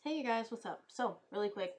Hey you guys, what's up? So, really quick,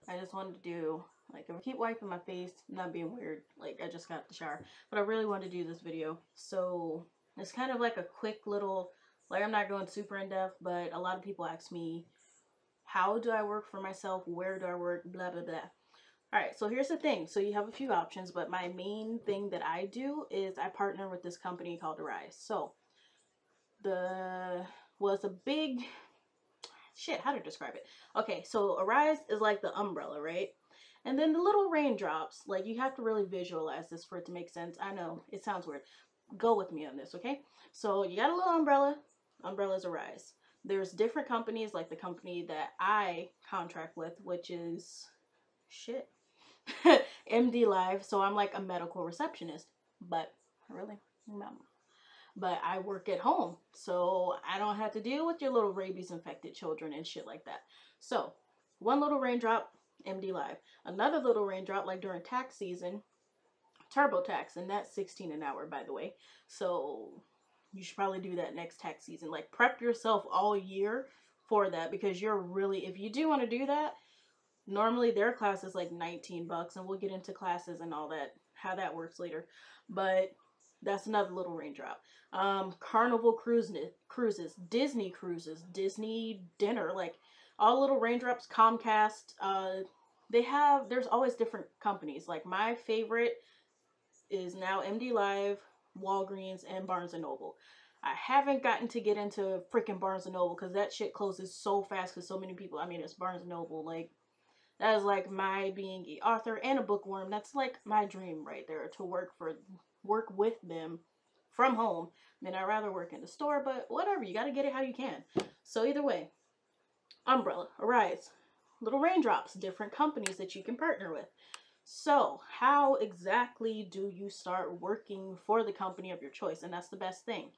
I just wanted to do, if I keep wiping my face, not being weird, I just got the shower, but I really wanted to do this video. So, it's kind of like a quick little, I'm not going super in depth, but a lot of people ask me, how do I work for myself? Where do I work? Blah, blah, blah. Alright, so here's the thing. So, you have a few options, but my main thing that I do is I partner with this company called Arise. So, was a big shit, how to describe it? Okay, so Arise is like the umbrella, right? And then the little raindrops, you have to really visualize this for it to make sense. I know, it sounds weird. Go with me on this, okay? So you got a little umbrella. Umbrella's Arise. There's different companies, like the company that I contract with, which is shit. MD Live. So I'm like a medical receptionist. But really, no. But I work at home, so I don't have to deal with your little rabies infected children and shit like that. So, one little raindrop, MD Live. Another little raindrop, like during tax season, TurboTax, and that's 16 an hour, by the way. So, you should probably do that next tax season. Like, prep yourself all year for that because you're really, if you do want to do that, normally their class is like 19 bucks, and we'll get into classes and all that, how that works later. But that's another little raindrop. Carnival cruises, Disney cruises, Disney dinner, like all little raindrops. Comcast, there's always different companies. Like my favorite is now MD Live, Walgreens, and Barnes and Noble. I haven't gotten to get into freaking Barnes and Noble because that shit closes so fast because so many people. I mean, it's Barnes and Noble. Like that is like my being an author and a bookworm. That's like my dream right there, to work with them from home. I mean, I'd rather work in the store, but whatever. You got to get it how you can. So either way, Umbrella, Arise, Little Raindrops, different companies that you can partner with. So how exactly do you start working for the company of your choice? And that's the best thing.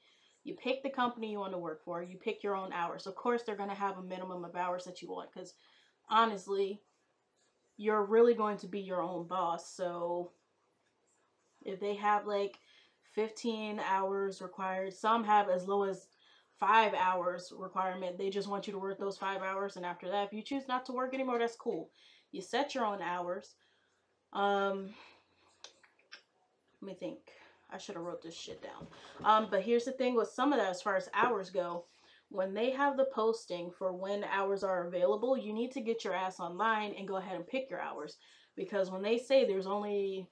You pick the company you want to work for. You pick your own hours. Of course, they're going to have a minimum of hours that you want because honestly, you're really going to be your own boss. So if they have like 15 hours required, some have as low as 5 hours requirement. They just want you to work those 5 hours, and after that, if you choose not to work anymore, that's cool. You set your own hours. Let me think. I should have wrote this shit down. But here's the thing with some of that, as far as hours go, when they have the posting for when hours are available, you need to get your ass online and go ahead and pick your hours. Because when they say there's only,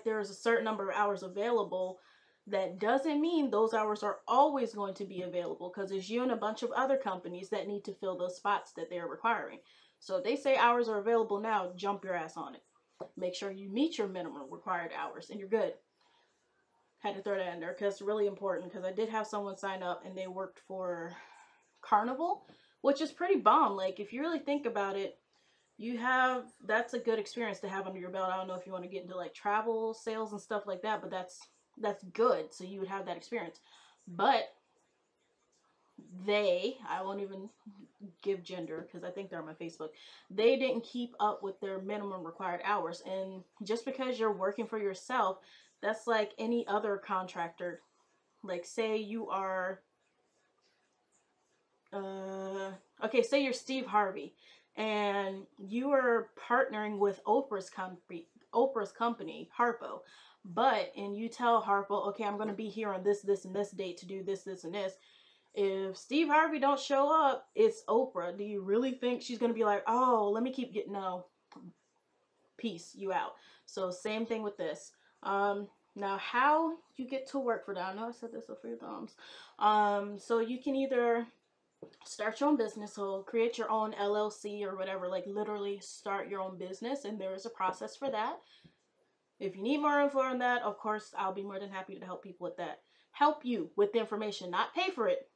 there's a certain number of hours available, that doesn't mean those hours are always going to be available because there's you and a bunch of other companies that need to fill those spots that they're requiring. So if they say hours are available now, jump your ass on it. Make sure you meet your minimum required hours and you're good. Had to throw that in there because it's really important, because I did have someone sign up and they worked for Carnival, which is pretty bomb. Like if you really think about it, that's a good experience to have under your belt. I don't know if you want to get into like travel sales and stuff like that, but that's good. So you would have that experience. But I won't even give gender because I think they're on my Facebook. They didn't keep up with their minimum required hours. And just because you're working for yourself, that's like any other contractor. Like say you are okay, say you're Steve Harvey and you are partnering with Oprah's company, Harpo. And you tell Harpo, okay, I'm going to be here on this, and this date to do this, and this. If Steve Harvey don't show up, it's Oprah. Do you really think she's going to be like, oh, let me keep getting, no, peace, you out. So same thing with this. Now how you get to work for that, I know I said this a few times. So you can either start your own business, so create your own LLC or whatever, like literally start your own business, and there is a process for that. If you need more info on that, of course, I'll be more than happy to help people with that. Help you with the information, not pay for it.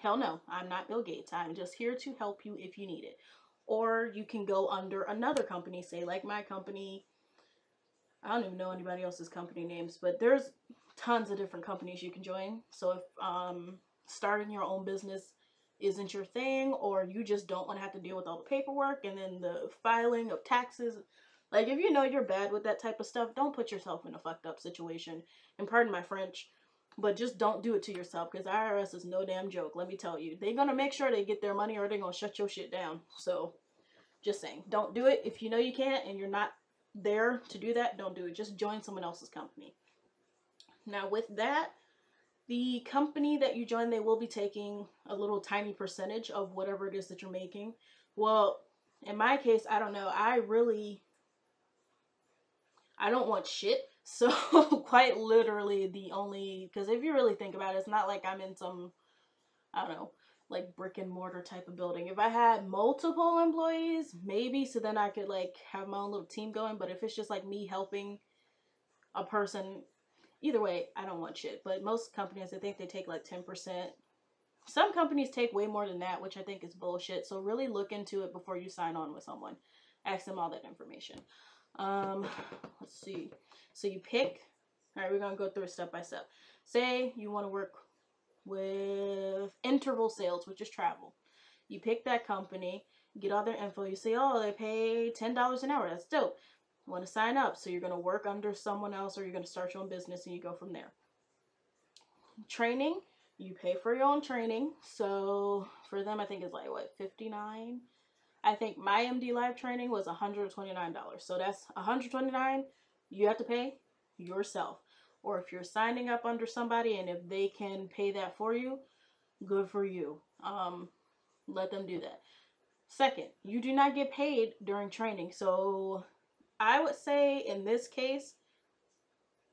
Hell no, I'm not Bill Gates. I'm just here to help you if you need it. Or you can go under another company, say like my company. I don't even know anybody else's company names, but there's tons of different companies you can join. So if starting your own business isn't your thing, or you just don't want to have to deal with all the paperwork and then the filing of taxes, like if you know you're bad with that type of stuff, don't put yourself in a fucked up situation. And pardon my French, But just don't do it to yourself, because IRS is no damn joke. Let me tell you, they're gonna make sure they get their money, or they're gonna shut your shit down. So just saying, don't do it. If you know you can't and you're not there to do that, don't do it. Just join someone else's company. Now with that, the company that you join, they will be taking a little tiny percentage of whatever it is that you're making. Well, in my case, I don't know. I don't want shit. So quite literally the only, because if you really think about it, it's not like I'm in some, I don't know, like brick and mortar type of building. If I had multiple employees, maybe, so then I could like have my own little team going. But if it's just like me helping a person, either way, I don't want shit. But most companies, I think they take like 10%. Some companies take way more than that, which I think is bullshit. So really look into it before you sign on with someone. Ask them all that information. Let's see. So you pick. All right, we're gonna go through it step by step. Say you want to work with interval sales, which is travel. You pick that company, get all their info. You say, oh, they pay $10 an hour. That's dope. You want to sign up. So you're gonna work under someone else, or you're gonna start your own business, and you go from there. Training. You pay for your own training. So for them, I think it's like what, 59. I think my MD Live training was $129. So that's $129 you have to pay yourself. Or if you're signing up under somebody and if they can pay that for you, good for you. Let them do that. Second, you do not get paid during training. So I would say in this case,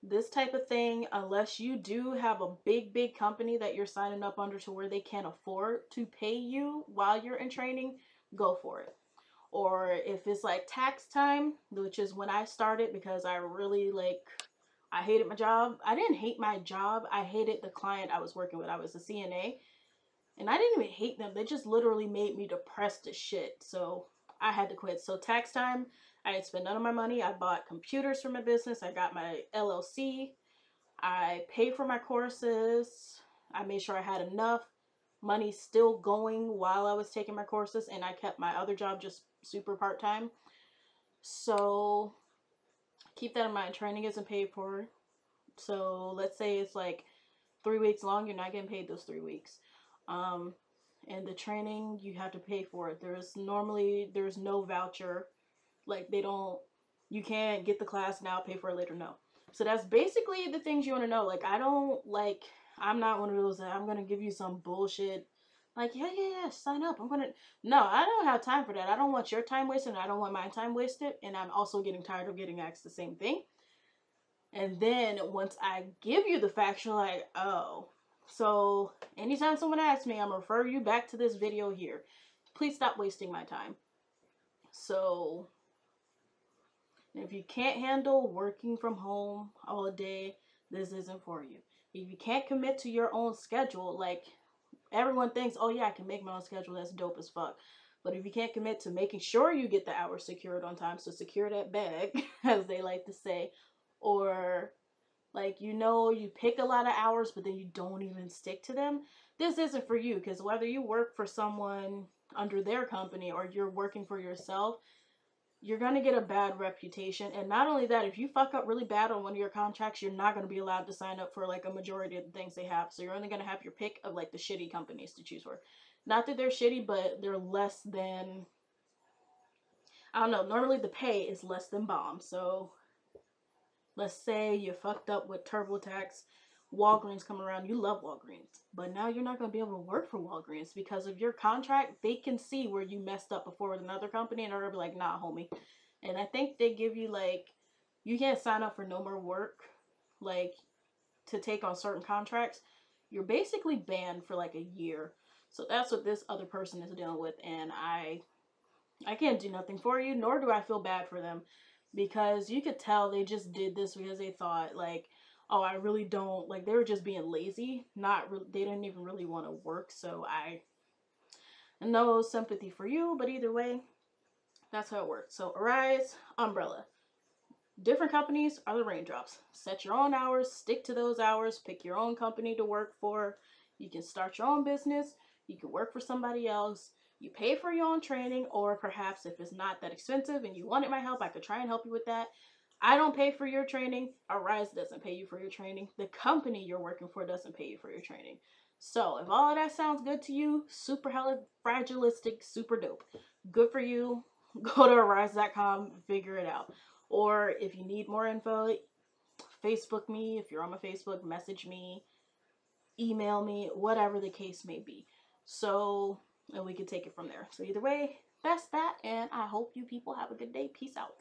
this type of thing, unless you do have a big company that you're signing up under to where they can't afford to pay you while you're in training, go for it. Or if it's like tax time, which is when I started, because I really I hated my job. I didn't hate my job. I hated the client I was working with. I was a CNA, and I didn't even hate them. They just literally made me depressed as shit. So I had to quit. So tax time, I didn't spend none of my money. I bought computers for my business. I got my LLC. I paid for my courses. I made sure I had enough money still going while I was taking my courses, and I kept my other job just super part-time. So keep that in mind. Training isn't paid for. So let's say it's like 3 weeks long, you're not getting paid those 3 weeks. And the training, you have to pay for it. There's no voucher. Like you can't get the class now, pay for it later. No. So that's basically the things you want to know. Like, I'm not one of those that I'm going to give you some bullshit. Like, yeah, sign up. No, I don't have time for that. I don't want your time wasted, and I don't want my time wasted. And I'm also getting tired of getting asked the same thing. And then once I give you the facts, you're like, oh. So anytime someone asks me, I'm going to refer you back to this video here. Please stop wasting my time. So if you can't handle working from home all day, this isn't for you. If you can't commit to your own schedule, like everyone thinks, oh yeah, I can make my own schedule, that's dope as fuck. But if you can't commit to making sure you get the hours secured on time, so secure that bag, as they like to say, or like, you pick a lot of hours, but then you don't even stick to them, this isn't for you. Because whether you work for someone under their company or you're working for yourself, you're going to get a bad reputation. And not only that, if you fuck up really bad on one of your contracts, you're not going to be allowed to sign up for like a majority of the things they have. So you're only going to have your pick of like the shitty companies to choose for. Not that they're shitty, but they're less than, I don't know, normally the pay is less than bomb. So let's say you fucked up with TurboTax, Walgreens come around, you love Walgreens, but now you're not going to be able to work for Walgreens because of your contract. They can see where you messed up before with another company, and they're like, nah, homie. And I think they give you like, you can't sign up for no more work, like to take on certain contracts. You're basically banned for like a year. So that's what this other person is dealing with, and I can't do nothing for you, nor do I feel bad for them, because you could tell they just did this because they thought like, oh, I really don't, like, they were just being lazy, they didn't even really want to work. So I no sympathy for you, but either way, that's how it works. So Arise, Umbrella, different companies are the raindrops. Set your own hours, stick to those hours, pick your own company to work for. You can start your own business, you can work for somebody else. You pay for your own training, or perhaps if it's not that expensive and you wanted my help, I could try and help you with that. I don't pay for your training. Arise doesn't pay you for your training. The company you're working for doesn't pay you for your training. So if all of that sounds good to you, super hella fragilistic, super dope. Good for you. Go to arise.com, figure it out. Or if you need more info, Facebook me. If you're on my Facebook, message me, email me, whatever the case may be. So, and we can take it from there. So either way, that's that. And I hope you people have a good day. Peace out.